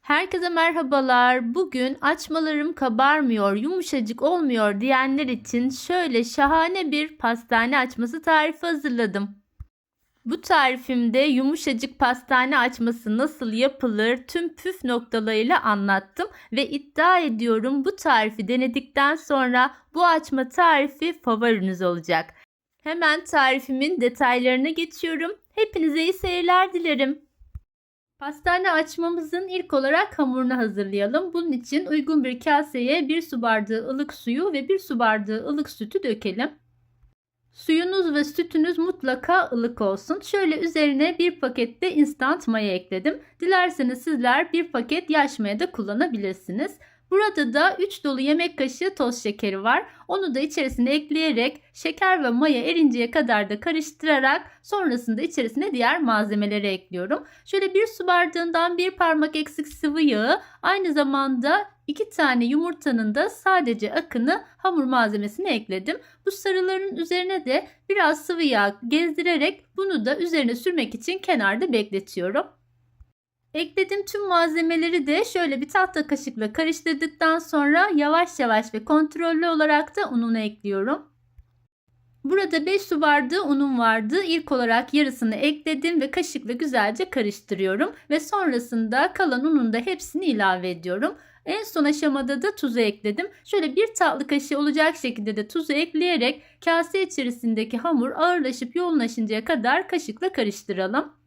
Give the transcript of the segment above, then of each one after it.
Herkese merhabalar. Bugün açmalarım kabarmıyor, yumuşacık olmuyor diyenler için şöyle şahane bir pastane açması tarifi hazırladım. Bu tarifimde yumuşacık pastane açması nasıl yapılır tüm püf noktalarıyla anlattım ve iddia ediyorum bu tarifi denedikten sonra bu açma tarifi favoriniz olacak. Hemen tarifimin detaylarına geçiyorum. Hepinize iyi seyirler dilerim. Pastane açmamızın ilk olarak hamurunu hazırlayalım. Bunun için uygun bir kaseye 1 su bardağı ılık suyu ve 1 su bardağı ılık sütü dökelim. Suyunuz ve sütünüz mutlaka ılık olsun. Şöyle üzerine bir paket de instant maya ekledim. Dilerseniz sizler bir paket yaş maya da kullanabilirsiniz. Burada da 3 dolu yemek kaşığı toz şekeri var. Onu da içerisine ekleyerek şeker ve maya erinceye kadar da karıştırarak sonrasında içerisine diğer malzemeleri ekliyorum. Şöyle 1 su bardağından bir parmak eksik sıvı yağı, aynı zamanda 2 tane yumurtanın da sadece akını hamur malzemesine ekledim. Bu sarıların üzerine de biraz sıvı yağ gezdirerek bunu da üzerine sürmek için kenarda bekletiyorum. Eklediğim tüm malzemeleri de şöyle bir tahta kaşıkla karıştırdıktan sonra yavaş yavaş ve kontrollü olarak da ununu ekliyorum. Burada 5 su bardağı unum vardı. İlk olarak yarısını ekledim ve kaşıkla güzelce karıştırıyorum ve sonrasında kalan unun da hepsini ilave ediyorum. En son aşamada da tuzu ekledim. Şöyle bir tatlı kaşığı olacak şekilde de tuzu ekleyerek kase içerisindeki hamur ağırlaşıp yoğunlaşıncaya kadar kaşıkla karıştıralım.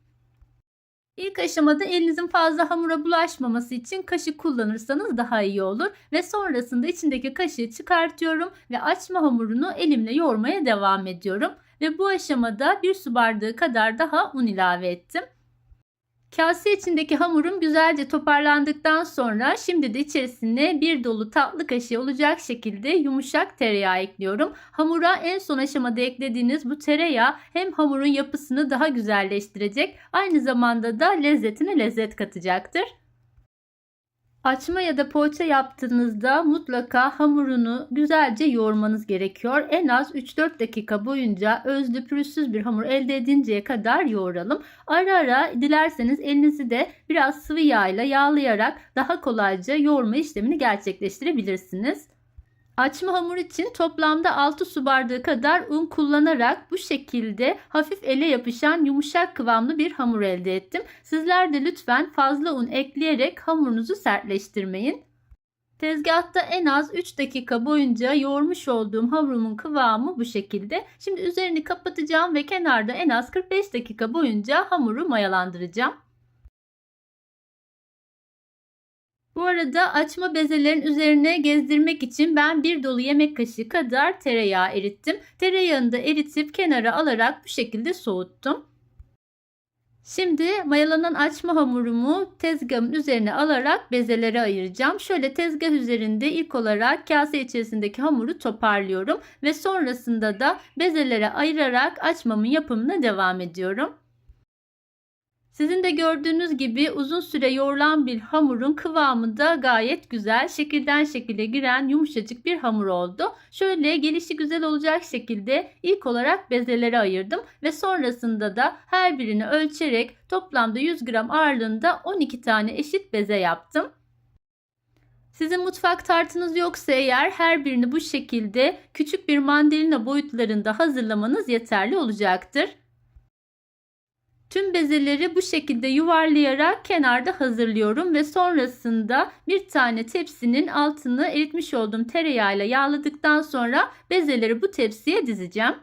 İlk aşamada elinizin fazla hamura bulaşmaması için kaşık kullanırsanız daha iyi olur ve sonrasında içindeki kaşığı çıkartıyorum ve açma hamurunu elimle yoğurmaya devam ediyorum ve bu aşamada 1 su bardağı kadar daha un ilave ettim. Kase içindeki hamurum güzelce toparlandıktan sonra şimdi de içerisine bir dolu tatlı kaşığı olacak şekilde yumuşak tereyağı ekliyorum. Hamura en son aşamada eklediğiniz bu tereyağı hem hamurun yapısını daha güzelleştirecek, aynı zamanda da lezzetine lezzet katacaktır. Açma ya da poğaça yaptığınızda mutlaka hamurunu güzelce yoğurmanız gerekiyor. En az 3-4 dakika boyunca özlü pürüzsüz bir hamur elde edinceye kadar yoğuralım. Ara ara dilerseniz elinizi de biraz sıvı yağ ile yağlayarak daha kolayca yoğurma işlemini gerçekleştirebilirsiniz. Açma hamur için toplamda 6 su bardağı kadar un kullanarak bu şekilde hafif ele yapışan yumuşak kıvamlı bir hamur elde ettim. Sizler de lütfen fazla un ekleyerek hamurunuzu sertleştirmeyin. Tezgahta en az 3 dakika boyunca yoğurmuş olduğum hamurumun kıvamı bu şekilde. Şimdi üzerini kapatacağım ve kenarda en az 45 dakika boyunca hamuru mayalandıracağım. Bu arada açma bezelerin üzerine gezdirmek için ben bir dolu yemek kaşığı kadar tereyağı erittim. Tereyağını da eritip kenara alarak bu şekilde soğuttum. Şimdi mayalanan açma hamurumu tezgahın üzerine alarak bezelere ayıracağım. Şöyle tezgah üzerinde ilk olarak kase içerisindeki hamuru toparlıyorum ve sonrasında da bezelere ayırarak açmamın yapımına devam ediyorum. Sizin de gördüğünüz gibi uzun süre yoğrulan bir hamurun kıvamı da gayet güzel. Şekilden şekile giren yumuşacık bir hamur oldu. Şöyle gelişi güzel olacak şekilde ilk olarak bezelere ayırdım ve sonrasında da her birini ölçerek toplamda 100 gram ağırlığında 12 tane eşit beze yaptım. Sizin mutfak tartınız yoksa eğer her birini bu şekilde küçük bir mandalina boyutlarında hazırlamanız yeterli olacaktır. Tüm bezeleri bu şekilde yuvarlayarak kenarda hazırlıyorum ve sonrasında bir tane tepsinin altını eritmiş olduğum tereyağıyla yağladıktan sonra bezeleri bu tepsiye dizeceğim.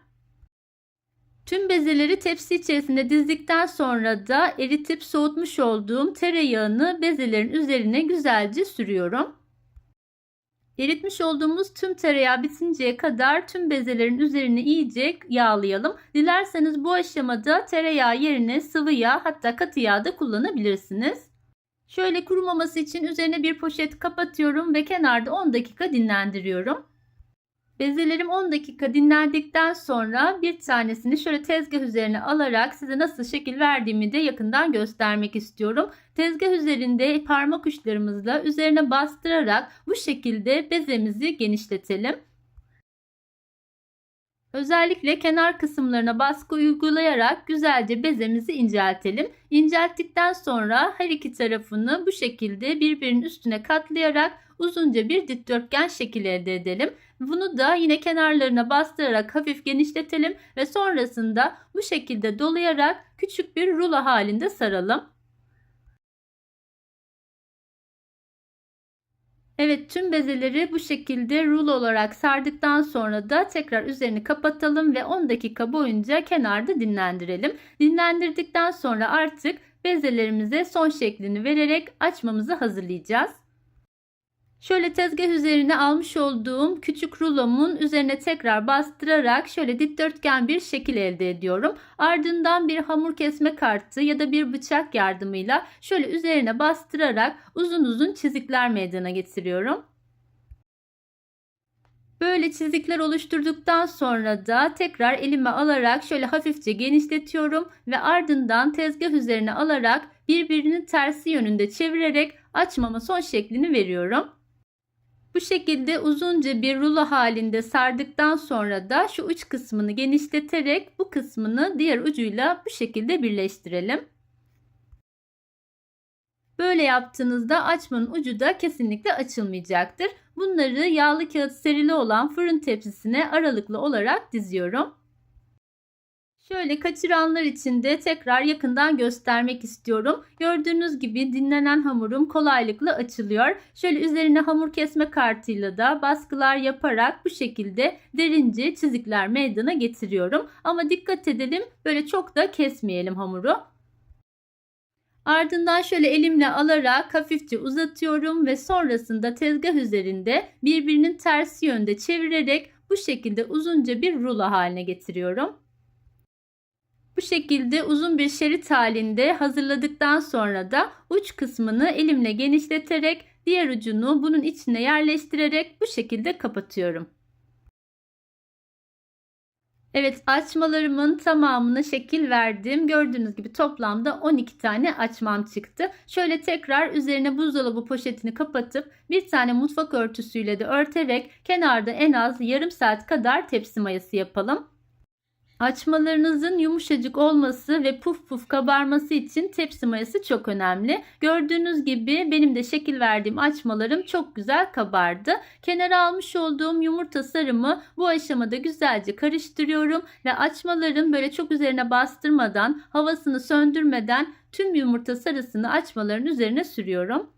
Tüm bezeleri tepsi içerisinde dizdikten sonra da eritip soğutmuş olduğum tereyağını bezelerin üzerine güzelce sürüyorum. Eritmiş olduğumuz tüm tereyağı bitinceye kadar tüm bezelerin üzerini iyice yağlayalım. Dilerseniz bu aşamada tereyağı yerine sıvı yağ, hatta katı yağ da kullanabilirsiniz. Şöyle kurumaması için üzerine bir poşet kapatıyorum ve kenarda 10 dakika dinlendiriyorum. Bezelerim 10 dakika dinlendikten sonra bir tanesini şöyle tezgah üzerine alarak size nasıl şekil verdiğimi de yakından göstermek istiyorum. Tezgah üzerinde parmak uçlarımızla üzerine bastırarak bu şekilde bezemizi genişletelim. Özellikle kenar kısımlarına baskı uygulayarak güzelce bezemizi inceltelim. İncelttikten sonra her iki tarafını bu şekilde birbirinin üstüne katlayarak uzunca bir dikdörtgen şekil elde edelim. Bunu da yine kenarlarına bastırarak hafif genişletelim ve sonrasında bu şekilde dolayarak küçük bir rulo halinde saralım. Evet, tüm bezeleri bu şekilde rulo olarak sardıktan sonra da tekrar üzerini kapatalım ve 10 dakika boyunca kenarda dinlendirelim. Dinlendirdikten sonra artık bezelerimize son şeklini vererek açmamızı hazırlayacağız. Şöyle tezgah üzerine almış olduğum küçük rulomun üzerine tekrar bastırarak şöyle dikdörtgen bir şekil elde ediyorum. Ardından bir hamur kesme kartı ya da bir bıçak yardımıyla şöyle üzerine bastırarak uzun uzun çizikler meydana getiriyorum. Böyle çizikler oluşturduktan sonra da tekrar elime alarak şöyle hafifçe genişletiyorum ve ardından tezgah üzerine alarak birbirinin tersi yönünde çevirerek açmama son şeklini veriyorum. Bu şekilde uzunca bir rulo halinde sardıktan sonra da şu uç kısmını genişleterek bu kısmını diğer ucuyla bu şekilde birleştirelim. Böyle yaptığınızda açmanın ucu da kesinlikle açılmayacaktır. Bunları yağlı kağıt serili olan fırın tepsisine aralıklı olarak diziyorum. Şöyle kaçıranlar için de tekrar yakından göstermek istiyorum. Gördüğünüz gibi dinlenen hamurum kolaylıkla açılıyor. Şöyle üzerine hamur kesme kartıyla da baskılar yaparak bu şekilde derince çizikler meydana getiriyorum. Ama dikkat edelim, böyle çok da kesmeyelim hamuru. Ardından şöyle elimle alarak hafifçe uzatıyorum ve sonrasında tezgah üzerinde birbirinin tersi yönde çevirerek bu şekilde uzunca bir rulo haline getiriyorum. Bu şekilde uzun bir şerit halinde hazırladıktan sonra da uç kısmını elimle genişleterek diğer ucunu bunun içine yerleştirerek bu şekilde kapatıyorum. Evet, açmalarımın tamamına şekil verdim. Gördüğünüz gibi toplamda 12 tane açmam çıktı. Şöyle tekrar üzerine buzdolabı poşetini kapatıp bir tane mutfak örtüsüyle de örterek kenarda en az yarım saat kadar tepsi mayası yapalım. Açmalarınızın yumuşacık olması ve puf puf kabarması için tepsi mayası çok önemli. Gördüğünüz gibi benim de şekil verdiğim açmalarım çok güzel kabardı. Kenara almış olduğum yumurta sarımı bu aşamada güzelce karıştırıyorum ve açmaların böyle çok üzerine bastırmadan, havasını söndürmeden tüm yumurta sarısını açmaların üzerine sürüyorum.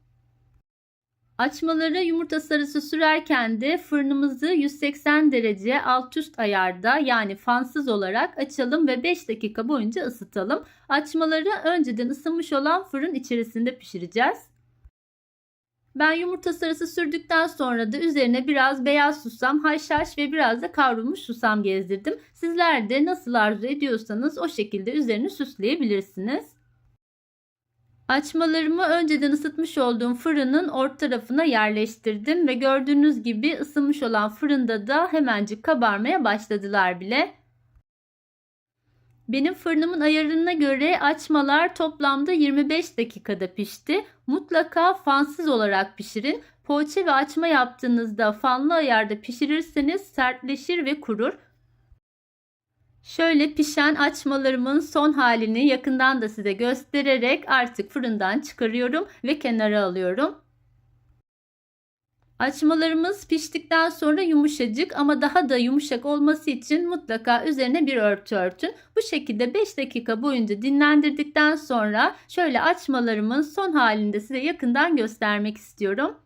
Açmaları yumurta sarısı sürerken de fırınımızı 180 derece alt üst ayarda, yani fansız olarak açalım ve 5 dakika boyunca ısıtalım. Açmaları önceden ısınmış olan fırın içerisinde pişireceğiz. Ben yumurta sarısı sürdükten sonra da üzerine biraz beyaz susam, haşhaş ve biraz da kavrulmuş susam gezdirdim. Sizler de nasıl arzu ediyorsanız o şekilde üzerini süsleyebilirsiniz. Açmalarımı önceden ısıtmış olduğum fırının orta tarafına yerleştirdim ve gördüğünüz gibi ısınmış olan fırında da hemencik kabarmaya başladılar bile. Benim fırınımın ayarına göre açmalar toplamda 25 dakikada pişti. Mutlaka fansız olarak pişirin. Poğaça ve açma yaptığınızda fanlı ayarda pişirirseniz sertleşir ve kurur. Şöyle pişen açmalarımın son halini yakından da size göstererek artık fırından çıkarıyorum ve kenara alıyorum. Açmalarımız piştikten sonra yumuşacık, ama daha da yumuşak olması için mutlaka üzerine bir örtü örtün. Bu şekilde 5 dakika boyunca dinlendirdikten sonra şöyle açmalarımın son halini de size yakından göstermek istiyorum.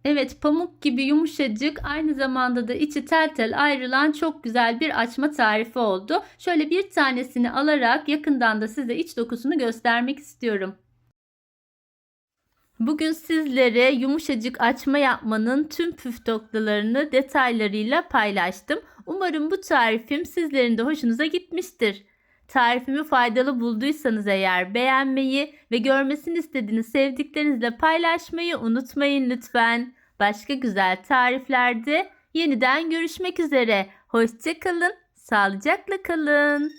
Evet, pamuk gibi yumuşacık, aynı zamanda da içi tel tel ayrılan çok güzel bir açma tarifi oldu. Şöyle bir tanesini alarak yakından da size iç dokusunu göstermek istiyorum. Bugün sizlere yumuşacık açma yapmanın tüm püf noktalarını detaylarıyla paylaştım. Umarım bu tarifim sizlerin de hoşunuza gitmiştir. Tarifimi faydalı bulduysanız eğer beğenmeyi ve görmesini istediğiniz sevdiklerinizle paylaşmayı unutmayın lütfen. Başka güzel tariflerde yeniden görüşmek üzere. Hoşça kalın, sağlıcakla kalın.